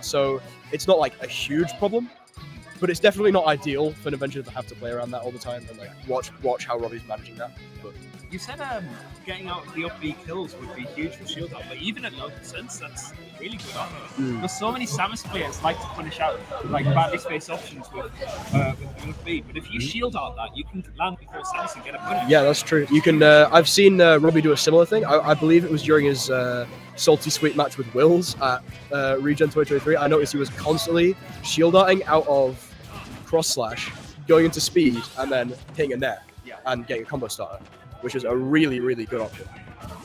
So it's not like a huge problem, but it's definitely not ideal for Noventia to have to play around that all the time and like watch how Robbie's managing that. But you said getting out of the up B kills would be huge for shield out, but even at low percents, that's really good on it. Because so many Samus players like to punish out like badly spaced options with the up B, but if you shield out that, you can land before Samus and get a punish. Yeah, that's true. You can. I've seen Robbie do a similar thing. I believe it was during his salty sweet match with Wills at Regen 2023. I noticed he was constantly shield darting out of cross slash, going into speed, and then hitting a net and getting a combo starter, which is a really, really good option.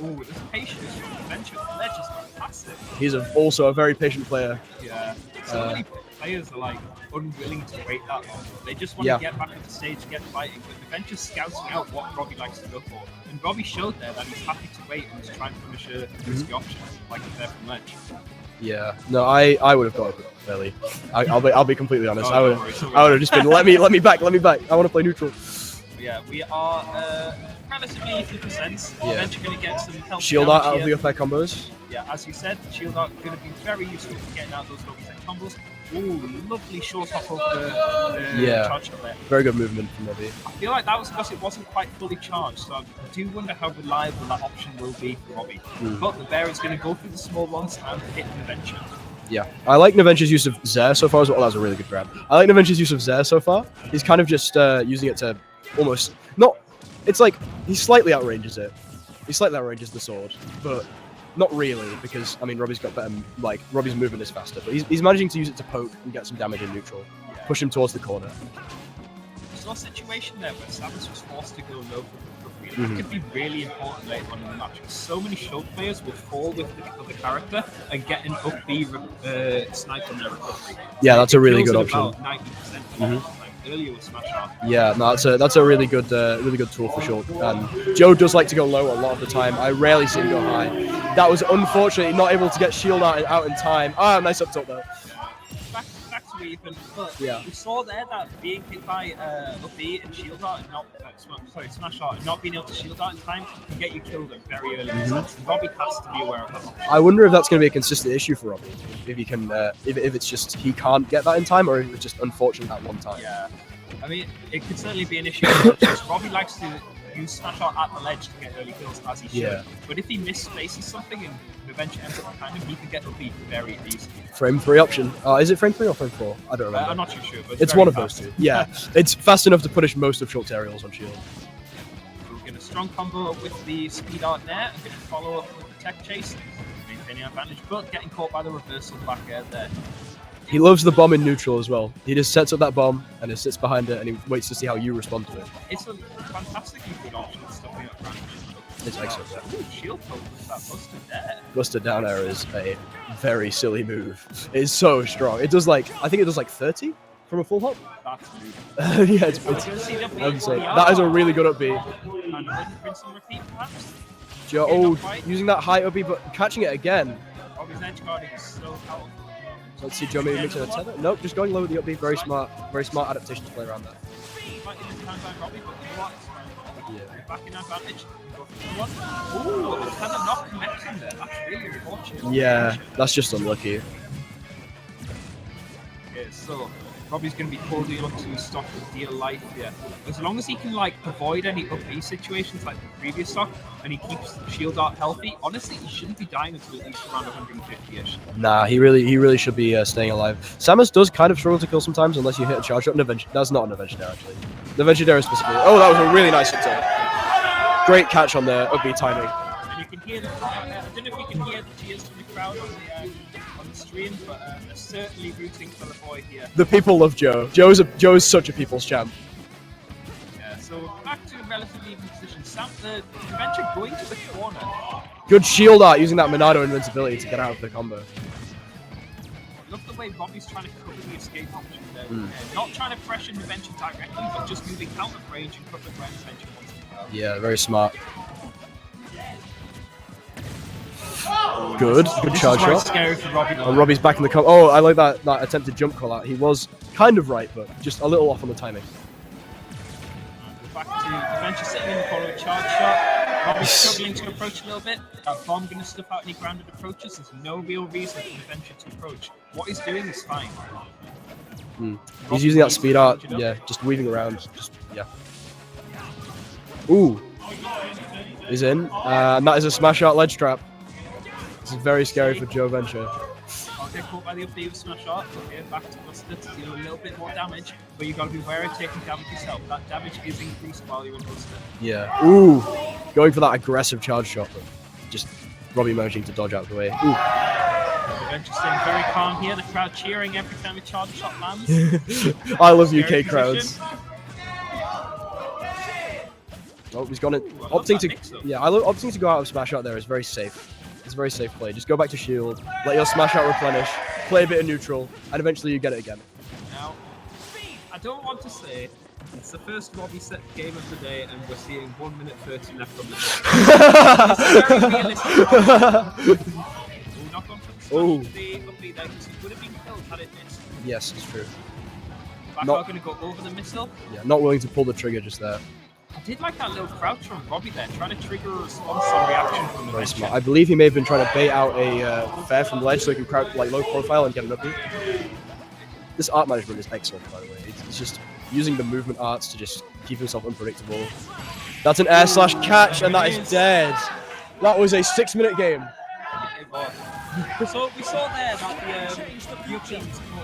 Ooh, this patience from Noventia, they're just fantastic. He's also a very patient player. Yeah. So many players are like unwilling to wait that long. They just want to get back on the stage, get fighting, but Noventia's scouting out what Robbie likes to go for. And Robbie showed there that he's happy to wait and just try and punish a risky option, like there from ledge. Yeah, no, I would have got it early. I'll be completely honest. I would have just been let me back. I want to play neutral. Yeah, we are relatively 50%. Yeah. Eventually going to get some help. Shield out of the up air combos. Yeah, as you said, shield out going to be very useful for getting out those double set combos. Ooh, lovely short hop of the charge shot there. Very good movement from Robbie. I feel like that was because it wasn't quite fully charged, so I do wonder how reliable that option will be for Robbie. But the bear is going to go through the small ones and hit Noventia. Yeah, I like Noventia's use of Zair so far as well. Oh, that was a really good grab. I like Noventia's use of Zair so far. He's kind of just using it to almost not. It's like he slightly outranges it. He slightly outranges the sword, but not really, because I mean Robbie's got better. Like Robbie's movement is faster, but he's managing to use it to poke and get some damage in neutral, push him towards the corner. There's a situation there where Samus was forced to go low for recovery. That could be really important later on in the match. So many Shulk players will fall with the other character and get an up B snipe on their recovery. Yeah, that's a really good option. About 90% earlier with Smash Art. Yeah, no, that's a really good tool for Shulk. And Joe does like to go low a lot of the time. I rarely see him go high. That was unfortunately not able to get shield out in time. Ah, nice up tilt though. Back to even, but yeah. We saw there that being hit by up B and shield art and not Smash Art and not being able to shield art in time can get you killed at very early. Robbie has to be aware of that. I wonder if that's going to be a consistent issue for Robbie. If he can, if it's just he can't get that in time, or if it's just unfortunate at one time. Yeah, I mean it could certainly be an issue. Robbie likes to use Smash Art at the ledge to get early kills as he should. Yeah. But if he misspaces something and Noventia ends up behind him, he can get up B very easily. Frame 3 option. Is it frame 3 or frame 4? I don't remember. I'm not too sure, but it's one of those two. Yeah, it's fast enough to punish most of Shulk's aerials on shield. We're getting a strong combo with the speed art there, and going to follow up with the tech chase, maintaining advantage, but getting caught by the reversal back air there. He loves the bomb in neutral as well. He just sets up that bomb and he sits behind it and he waits to see how you respond to it. It's a fantastically good option stuffing up range. It's excellent. Yeah. Ooh, shield poke with that busted there. Busted down air is a very silly move. It's so strong. It does like, I think it does like 30 from a full hop. That's good. Yeah, it's insane. That is a really good up B. And rinse and repeat perhaps. Joe, using that high up B, but catching it again. Robbie's edge guarding is so powerful. Let's see Joe maybe mixing a tether. Nope, just going low with the up B. Very smart adaptation to play around that. Back in advantage. Ooh, kind of not connecting there. That's really unfortunate. Yeah, that's just unlucky. Okay, so Robbie's going to be holding on to stock with deal life here. As long as he can like avoid any up B situations like the previous stock, and he keeps shield art healthy, honestly, he shouldn't be dying until at least around 150-ish. Nah, he really should be staying alive. Samus does kind of struggle to kill sometimes unless you hit a charge up. That's not an Noventia actually. Noventia there specifically. Oh, that was a really nice hit. Great catch on the up B timing. And you can hear the crowd. I don't know if you can hear the cheers from the crowd on the stream, but they're certainly rooting for the boy here. The people love Joe. Joe's such a people's champ. Yeah, so back to relatively even position. The Noventia going to the corner. Good shield art using that Monado invincibility to get out of the combo. Look the way Robbie's trying to cover the escape option there. Not trying to pressure Noventia directly, but just moving out of range and covering where Noventia wants to go. Yeah, very smart. Good charge shot. Scary for Robbie. Robbie's back in the combo. Oh, I like that attempted jump call out. He was kind of right, but just a little off on the timing. Back to Noventia sitting in the corner with charge shot. Robbie's struggling to approach a little bit. That bomb going to stuff out any grounded approaches. There's no real reason for Noventia to approach. What he's doing is fine. He's using that speed art. Yeah, just weaving around. Yeah. Ooh. He's in. And that is a smash art ledge trap. This is very scary for Joventia. I'll get caught by the upbeat with smash art. Okay, back to Buster to deal a little bit more damage. But you've got to be wary of taking damage yourself. That damage is increased while you're in Buster. Yeah. Ooh. Going for that aggressive charge shot. But just Robbie managing to dodge out of the way. Ooh. Noventia staying very calm here. The crowd cheering every time a charge shot lands. I love UK crowds. Oh, he's gone it. Opting to go out of smash art there is very safe. It's a very safe play. Just go back to shield, let your smash art replenish, play a bit of neutral, and eventually you get it again. Now, I don't want to say it's the first Robbie set game of the day, and we're seeing 1 minute 30 left on the clock. It's very realistic. Knock on for the upbeat there, because he would have been killed had it missed. Yes, it's true. Braveheart going to go over the missile. Yeah, not willing to pull the trigger just there. I did like that little crouch from Robbie there, trying to trigger a response on reaction from the Very bench. smart. I believe he may have been trying to bait out a fair from ledge so he can crouch like low profile and get an upbeat. This art management is excellent, by the way. It's just using the movement arts to just keep himself unpredictable. That's an air slash catch, and that is dead. That was a 6-minute game. So we saw there that the European was caught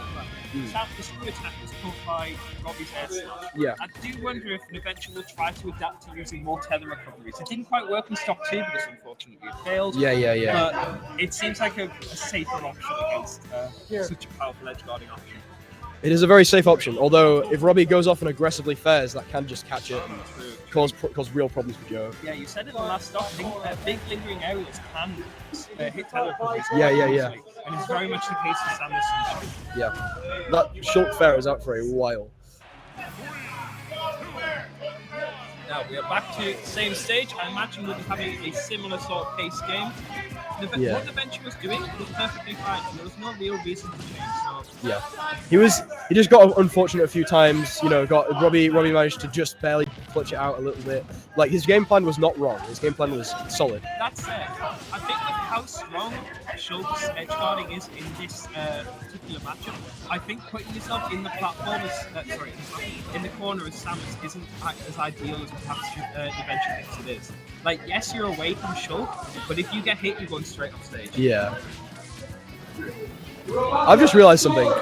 the screw attack was caught by Robbie's air slash. Yeah. I do wonder if Noventia will try to adapt to using more tether recoveries. It didn't quite work in stock 2 because unfortunately it failed. Yeah. But it seems like a safer option against such a powerful edge guarding option. It is a very safe option, although if Robbie goes off and aggressively fares, that can just catch it and cause real problems for Joe. Yeah, you said in the last stop, big lingering areas can hit tether recoveries. Yeah. And it's very much the case for Samus and Shulk. Yeah. That Shulk fair is out for a while. Now we are back to the same stage. I imagine we'll be having a similar sort of pace game. What Noventia was doing was perfectly fine. There was no real reason to change. So. Yeah, he just got unfortunate a few times. You know, Robbie managed to just barely clutch it out a little bit. Like his game plan was not wrong. His game plan was solid. That's it. I think with how strong Shulk's edge guarding is in this particular matchup, I think putting yourself in the platform in the corner as Samus isn't as ideal as perhaps Noventia thinks it is. Like, yes, you're away from Shulk, but if you get hit, you're going straight off stage. Yeah. I've just realized something.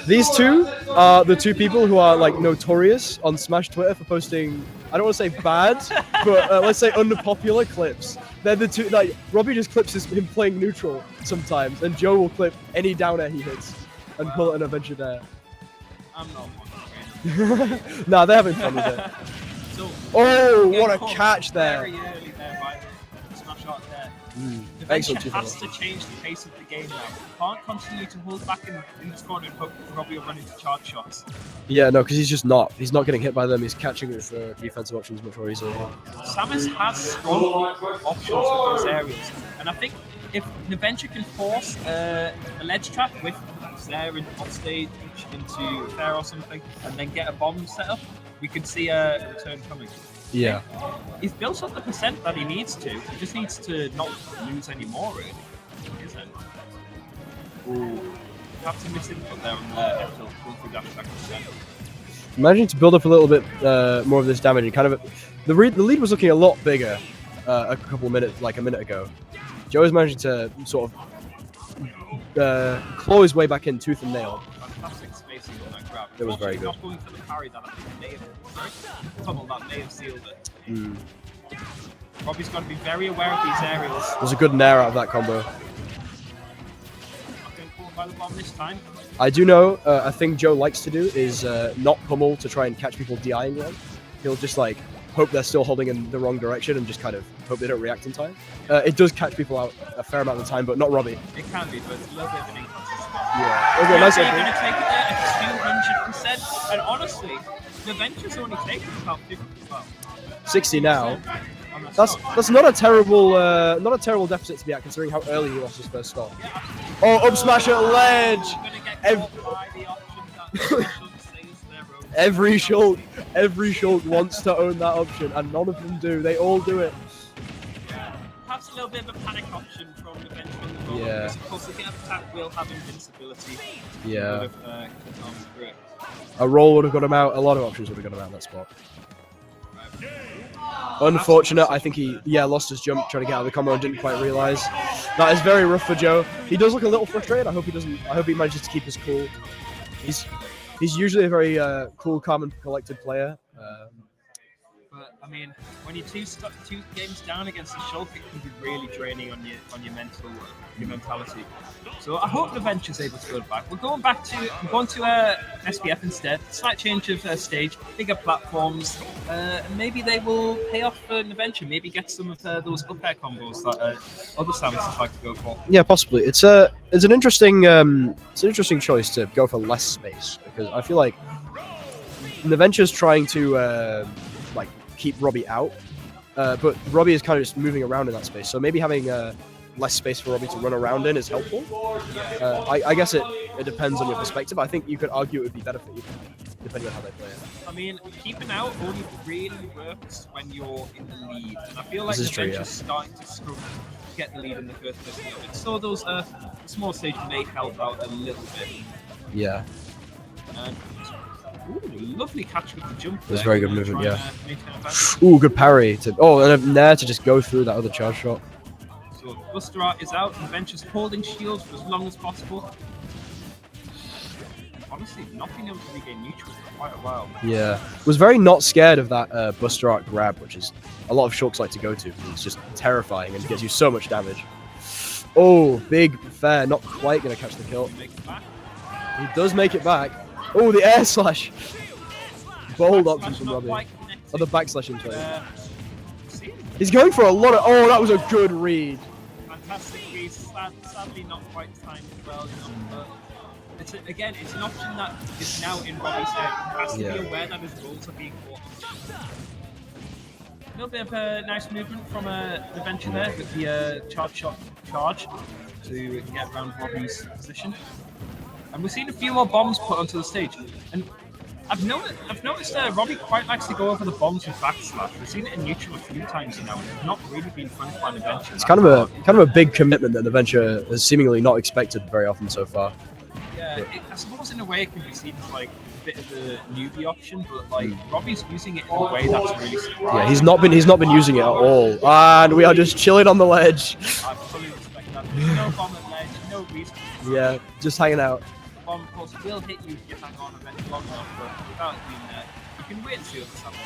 These two are the two people who are like notorious on Smash Twitter for posting, I don't want to say bad, but let's say unpopular clips. They're the two, like, Robbie just clips him playing neutral sometimes, and Joe will clip any down air he hits and pull it an adventure there. I'm not one. Nah, they're having fun with it. So, what a catch there. Very early there by the smash art there. Excellent. Has to change the pace of the game now. Can't continue to hold back in this corner and hope Robbie will run into charge shots. Yeah, no, because he's just not. He's not getting hit by them. He's catching with defensive options much more easily. Samus has strong options in those areas, and I think if Noventia can force a ledge trap with Zare in off stage into fair or something, and then get a bomb set up, we could see a return coming. Yeah. He's built up the percent that he needs to. He just needs to not lose any more, really. Isn't it? Ooh. Have to miss input there on the F tilt through dash back percent. Managing to build up a little bit more of this damage, and kind of the lead was looking a lot bigger a minute ago. Joe is managing to sort of claw his way back in tooth and nail. Fantastic spacing on that grab. It was very good. Not going for the parry that I think may have sealed it. Robbie's got to be very aware of these areas. There's a good nair out of that combo. Not getting caught by the bomb this time. I do know a thing Joe likes to do is not pummel to try and catch people DIing them. He'll just like hope they're still holding in the wrong direction and just kind of hope they don't react in time. It does catch people out a fair amount of the time, but not Robbie. It can be, but it's a little bit of an inconsistency. Yeah. Okay, nice going to take it there at 200%, and honestly, Noventia's only taken about 50 as well. 60 now. That's not a terrible deficit to be at considering how early he lost his first stop. Yeah. Oh, up smash at ledge. Every Shulk wants to own that option, and none of them do. They all do it. perhaps a little bit of a panic option from the bench on the ball. Yeah. Because of course, the get attack will have invincibility. Yeah. Would have, through it. A roll would have got him out. A lot of options would have got him out in that spot. Unfortunate. I think he lost his jump trying to get out of the combo and didn't quite realize. That is very rough for Joe. He does look a little frustrated. I hope he manages to keep his cool. He's usually a very cool, calm, and collected player. But I mean, when you're two games down against the Shulk, it can be really draining on your your mentality. So I hope Noventia's able to go back. We're going to SPF instead. Slight change of stage, bigger platforms. Maybe they will pay off for Noventia. Maybe get some of those up air combos that other Samus like to go for. Yeah, possibly. It's an interesting choice to go for less space, because I feel like Noventia's trying to keep Robbie out, but Robbie is kind of just moving around in that space. So maybe having less space for Robbie to run around in is helpful. I guess it depends on your perspective. I think you could argue it would be better for you, depending on how they play it. I mean, keeping out only really works when you're in the lead, and I feel like Noventia's starting to struggle to get the lead in the first place. So those small stage may help out a little bit. Yeah. Ooh, lovely catch with the jump. It was very good movement, yeah. Ooh, good parry. And a nair to just go through that other charge shot. So Braveheart is out, and Venture's holding shield for as long as possible. Honestly, not being able to regain neutral for quite a while. Yeah. Was very not scared of that Braveheart grab, which is a lot of Shulks like to go to. It's just terrifying and gets you so much damage. Oh, big fair. Not quite going to catch the kill. He does make it back. Oh, the air slash! Bold option from Robbie. Oh, the backslash into it. He's going for a lot of... Oh, that was a good read. Fantastic read. Sadly, not quite timed well enough. It's an option that is now in Robbie's head. He has to be aware that his rolls are being caught. A little bit of a nice movement from Noventia there with the charge to get around Robbie's position. And we've seen a few more bombs put onto the stage. And I've noticed Robbie quite likes to go over the bombs with backslash. We've seen it in neutral a few times now, and it's not really been fun by Noventia. It's kind of a big commitment that Noventia has seemingly not expected very often so far. Yeah, I suppose in a way it can be seen as like a bit of a newbie option, but like Robbie's using it in a way that's really surprising. Yeah, he's not been using it at all. And we are just chilling on the ledge. I fully respect that. There's no bomb at ledge, no reason. Yeah, just hanging out. Bomb, of course, will hit you if you hang on a bit long enough, but without it being there, you can wait and see what's happening.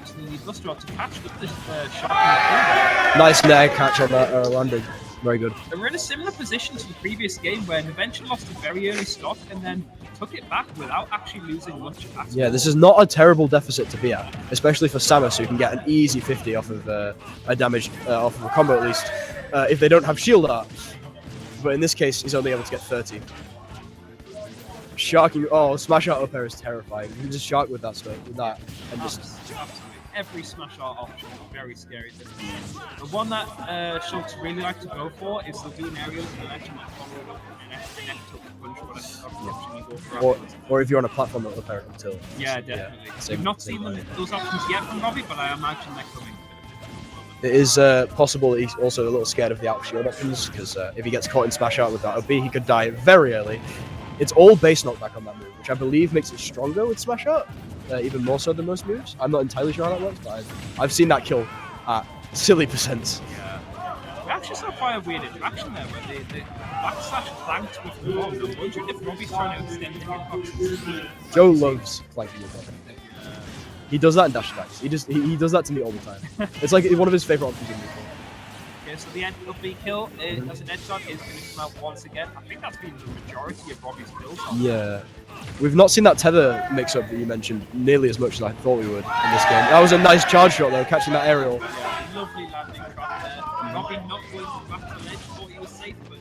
So you need Braveheart to catch with this shot. Nice nair catch on that landing. Very good. And we're in a similar position to the previous game where Noventia lost a very early stock and then took it back without actually losing much at all. Yeah, this is not a terrible deficit to be at, especially for Samus, who can get an easy 50 off of a damage, off of a combo at least, if they don't have shield art. But in this case, he's only able to get 30. Sharking, smash out up air is terrifying. You can just shark with that stuff, and just... Absolutely. Every smash art option is very scary. The one that Shulk really like to go for is they'll do an aerial to the ledge and follow up and an F punch, whatever option you go for. Or if you're on a platform that will pair it until. Yeah, definitely. We've not seen those options yet from Robbie, but I imagine they're coming. It is possible that he's also a little scared of the out shield options, because if he gets caught in smash out with that OB, he could die very early. It's all base knockback on that move, which I believe makes it stronger with smash out, even more so than most moves. I'm not entirely sure how that works, but I've seen that kill at silly percents. Yeah. We actually saw quite a weird interaction there, where the backslash clanked with the bomb. I'm wondering if Robbie's trying to extend the hitbox. Joe loves clanking with bomb. He does that in dash attacks. He does that to me all the time. It's like one of his favorite options in the game. Okay, so the end of the kill as an edge shot is going to come out once again. I think that's been the majority of Robbie's kills. Yeah. We've not seen that tether mix-up that you mentioned nearly as much as I thought we would in this game. That was a nice charge shot, though, catching that aerial. Yeah, lovely landing trap there. Robbie not going back to the ledge, thought he was safe, but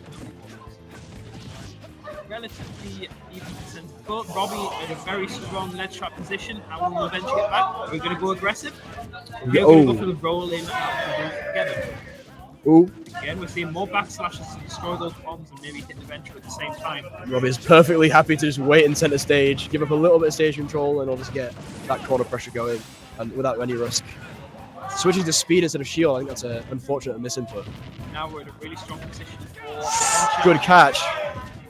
no. Relatively even percent. But Robbie in a very strong ledge trap position. How will Noventia get back? We're going to go aggressive. We're going to go for the roll in together. Ooh. Again, we're seeing more backslashes to destroy those bombs and maybe hit Noventia at the same time. Robbie is perfectly happy to just wait in center stage, give up a little bit of stage control, and obviously get that corner pressure going, and without any risk. switching to speed instead of shield. I think that's an unfortunate misinput. Now we're in a really strong position for Noventia. Good catch.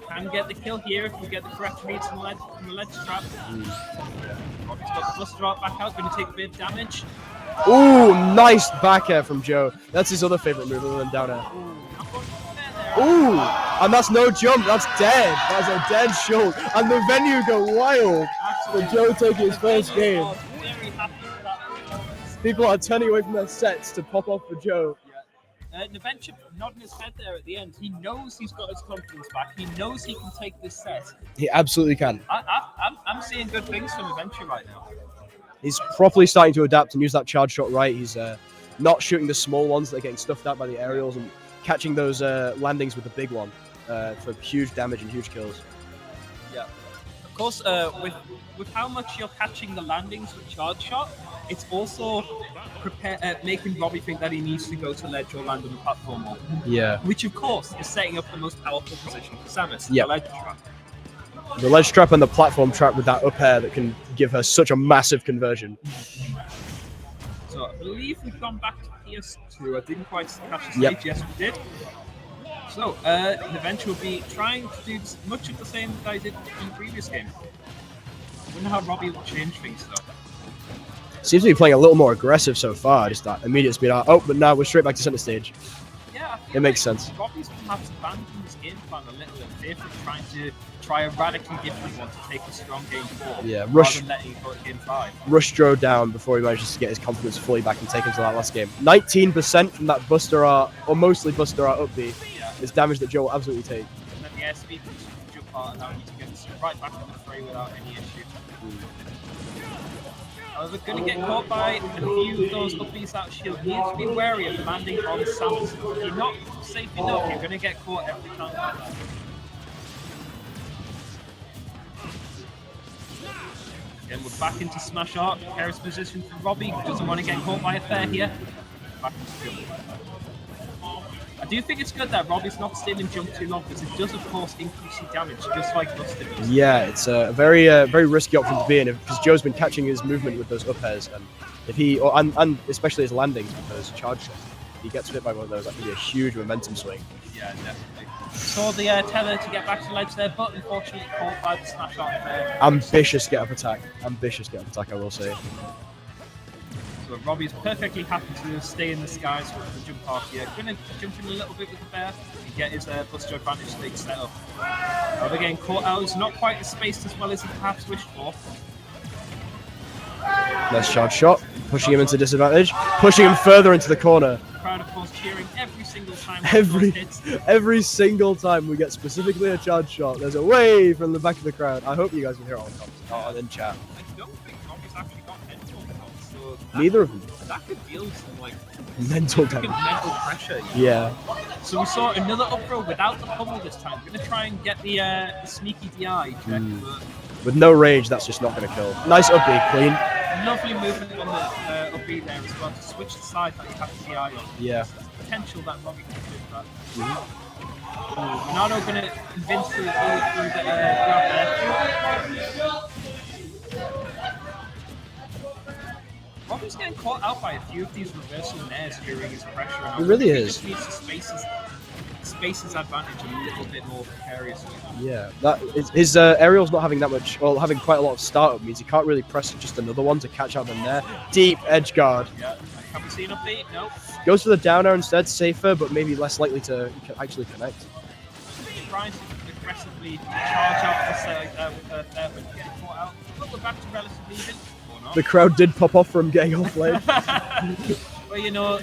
Can get the kill here if we get the correct reads from the ledge trap. Robbie's got the Buster Art back out, going to take a bit of damage. Ooh, nice back air from Joe. That's his other favorite move other than down air. Ooh, and that's no jump. That's dead. That's a dead Shulk. And the venue go wild for Joe taking his first game. Very happy with that. People are turning away from their sets to pop off for Joe. Noventia nodding his head there at the end. He knows he's got his confidence back. He knows he can take this set. He absolutely can. I'm seeing good things from Noventia right now. He's properly starting to adapt and use that charge shot right. He's not shooting the small ones that are getting stuffed out by the aerials and catching those landings with the big one for huge damage and huge kills. Yeah. Of course, with how much you're catching the landings with charge shot, it's also making Robbie think that he needs to go to ledge or land on the platform more. Yeah. Which, of course, is setting up the most powerful position for Samus. Yeah. The ledge trap. The ledge trap and the platform trap with that up air that can give her such a massive conversion. So I believe we've gone back to PS2. I didn't quite catch the stage. Yep. Yes, we did. So Noventia will be trying to do much of the same that I did in the previous game. I wonder how Robbie will change things though. Seems to be playing a little more aggressive so far. Just that immediate speed out. Oh, but now we're straight back to center stage. Yeah, it makes sense. Robbie's perhaps abandoned his game plan a little bit, trying to try a radically different one to take a strong game 4. Yeah, rush. Rather than letting it go to game 5. Rush Joe down before he manages to get his confidence fully back and take him to that last game. 19% from that Buster Art, or mostly Buster Art up B, is damage that Joe will absolutely take. And then the airspeed jump part allowing you to get right back in the fray without any issue. We're going to get caught by a few of those up B's out shield. You need to be wary of landing on Samus. If you're not safe enough, you're going to get caught every time like that. Again, we're back into Smash Art. Precarious position for Robbie, who doesn't want to get caught by a fair here. Back into jump. I do think it's good that Robbie's not staying in jump too long because it does, of course, increase your damage, just like Buster does. Yeah, it's a very risky option to be in because Joe's been catching his movement with those up airs, and if he and especially his landings with those charge shots, if he gets hit by one of those, that can be a huge momentum swing. Yeah, definitely. Saw the tether to get back to the ledge there, but unfortunately caught by the Smash Art there. Ambitious get up attack. Ambitious get up attack, I will say. So Robbie's perfectly happy to stay in the skies with the jump off here. Going to jump in a little bit with the bear and get his Buster advantage stage set up. Now they're getting caught out. It's not quite spaced as well as he perhaps wished for. Nice charge shot, pushing him into disadvantage, pushing him further into the corner. The crowd, of course, cheering every single time. Every single time we get specifically a charge shot, there's a wave from the back of the crowd. I hope you guys can hear it on in chat. I don't think Robbie's actually got mental health, so neither of them. That could deal some like mental damage. Mental pressure. Yeah. So we saw another up throw without the pummel this time. We're gonna try and get the sneaky DI check, but with no range, that's just not going to kill. Nice up B, clean. Lovely movement on the up B there as well to switch the side that you have the DI on. Yeah. There's potential that Robbie can do that. Ronaldo going to convince through the grab there. Robbie's getting caught out by a few of these reversal nairs during his pressure. And he really is. He just needs to space his advantage a little bit more precariously. Yeah, his aerial's not having that much, well, having quite a lot of startup means he can't really press just another one to catch out them there. Deep edge guard. Yeah, have we seen a beat? No. Goes for the down air instead, safer, but maybe less likely to actually connect. Trying to aggressively charge out with her there, but getting caught out. But we're back to relatively even. The crowd did pop off from getting off ledge. Well, you know,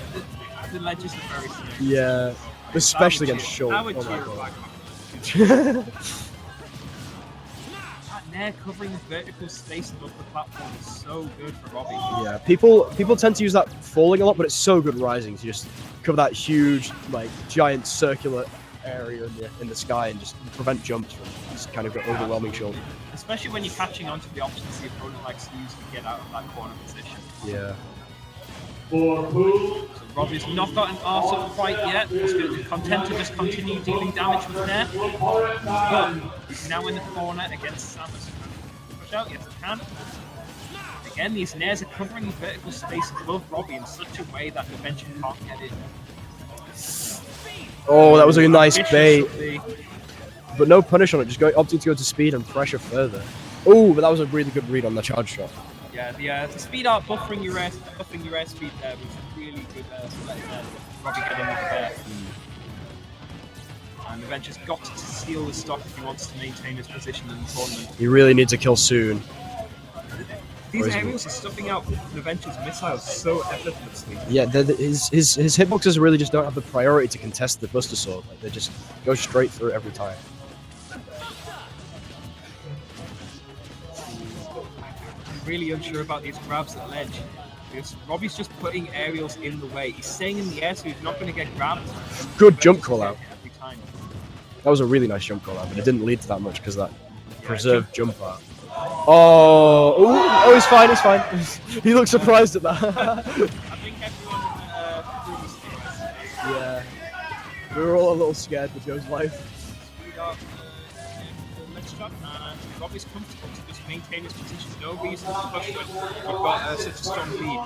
the ledges are very serious. Yeah, especially against Shulk. I would oh cheer that nair covering the vertical space above the platform is so good for Robbie. Yeah, people tend to use that falling a lot, but it's so good rising to just cover that huge, like, giant circular area in the sky and just prevent jumps from this kind of overwhelming Shulk. Especially when you're catching onto the options the opponent likes to use to get out of that corner position. Yeah. So Robbie's not got an arse up quite yet. He's going to content to just continue dealing damage with nair. But he's now in the corner against Samus. Push out, yes he can. Big Again, these nairs are covering vertical space above Robbie in such a way that Noventia can't get in. Oh, that was a nice Ambitious bait. of the- But no punish on it, just opting to go to speed and pressure further. Oh, but that was a really good read on the charge shot. Yeah, the speed art buffing your air speed there was really good. So letting Robbie get in with there. And Noventia's got to steal the stock if he wants to maintain his position in the tournament. He really needs to kill soon. These aerials are stuffing out Noventia's missiles so effortlessly. Yeah, his hitboxes really just don't have the priority to contest the Buster Sword. Like, they just go straight through every time. I'm really unsure about these grabs at ledge. Because Robbie's just putting aerials in the way. He's staying in the air, so he's not going to get grabbed. Good jump call out. Every time. That was a really nice jump call out, but it didn't lead to that much because that preserved jump out. Oh, he's fine, he's fine. He looks surprised at that. I think everyone really sticks. Yeah. We were all a little scared for Joe's life. Speed up, let's drop, and Robbie's comfortable to just maintain his position. No reason to push when we've got such a strong lead.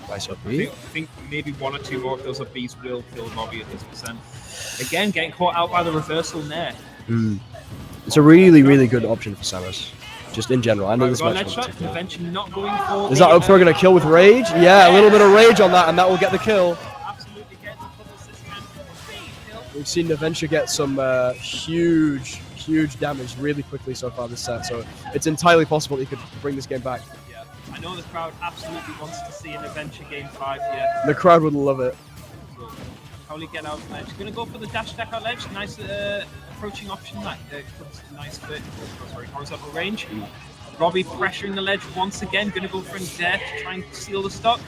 Nice up I think maybe one or two more of those Bs will kill Robbie at this percent. Again, getting caught out by the reversal there. It's a really, really good option for Samus. Just in general. I know this match. Noventia not going for. Is that up for going to kill with rage? Yeah, a little bit of rage on that, and that will get the kill. Absolutely get the double assist and kill. We've seen Noventia get some huge damage really quickly so far this set, so it's entirely possible that he could bring this game back. Yeah, I know the crowd absolutely wants to see an Noventia game 5 here. The crowd would love it. So, probably get out of ledge. Going to go for the dash deck out ledge. Nice approaching option. That comes to nice horizontal range. Robbie pressuring the ledge once again. Going to go for a dare to try and steal the stock.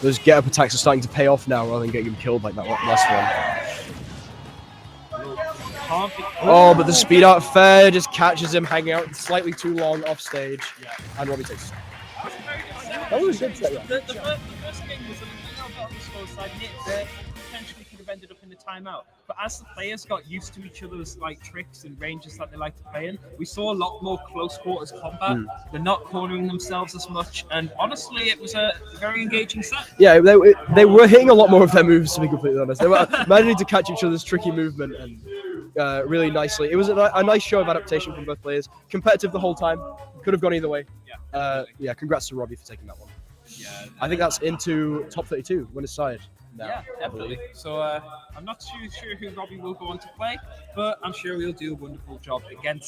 Those get up attacks are starting to pay off now rather than getting him killed like that last one. Oh, but the speed art fair just catches him hanging out slightly too long off stage, and Robbie takes it. That was a good set. The first game was a little bit on the slow side. Potentially could have ended up in the timeout. But as the players got used to each other's tricks and ranges that they like to play in, we saw a lot more close quarters combat. They're not cornering themselves as much, and honestly, it was a very engaging set. Yeah, they were hitting a lot more of their moves, to be completely honest. They were managing to catch each other's tricky movement and really nicely. It was a nice show of adaptation from both players. Competitive the whole time. Could have gone either way. Yeah, congrats to Robbie for taking that one. Yeah, I think that's into top 32, winner's side. Now, yeah, definitely. So I'm not too sure who Robbie will go on to play, but I'm sure he'll do a wonderful job against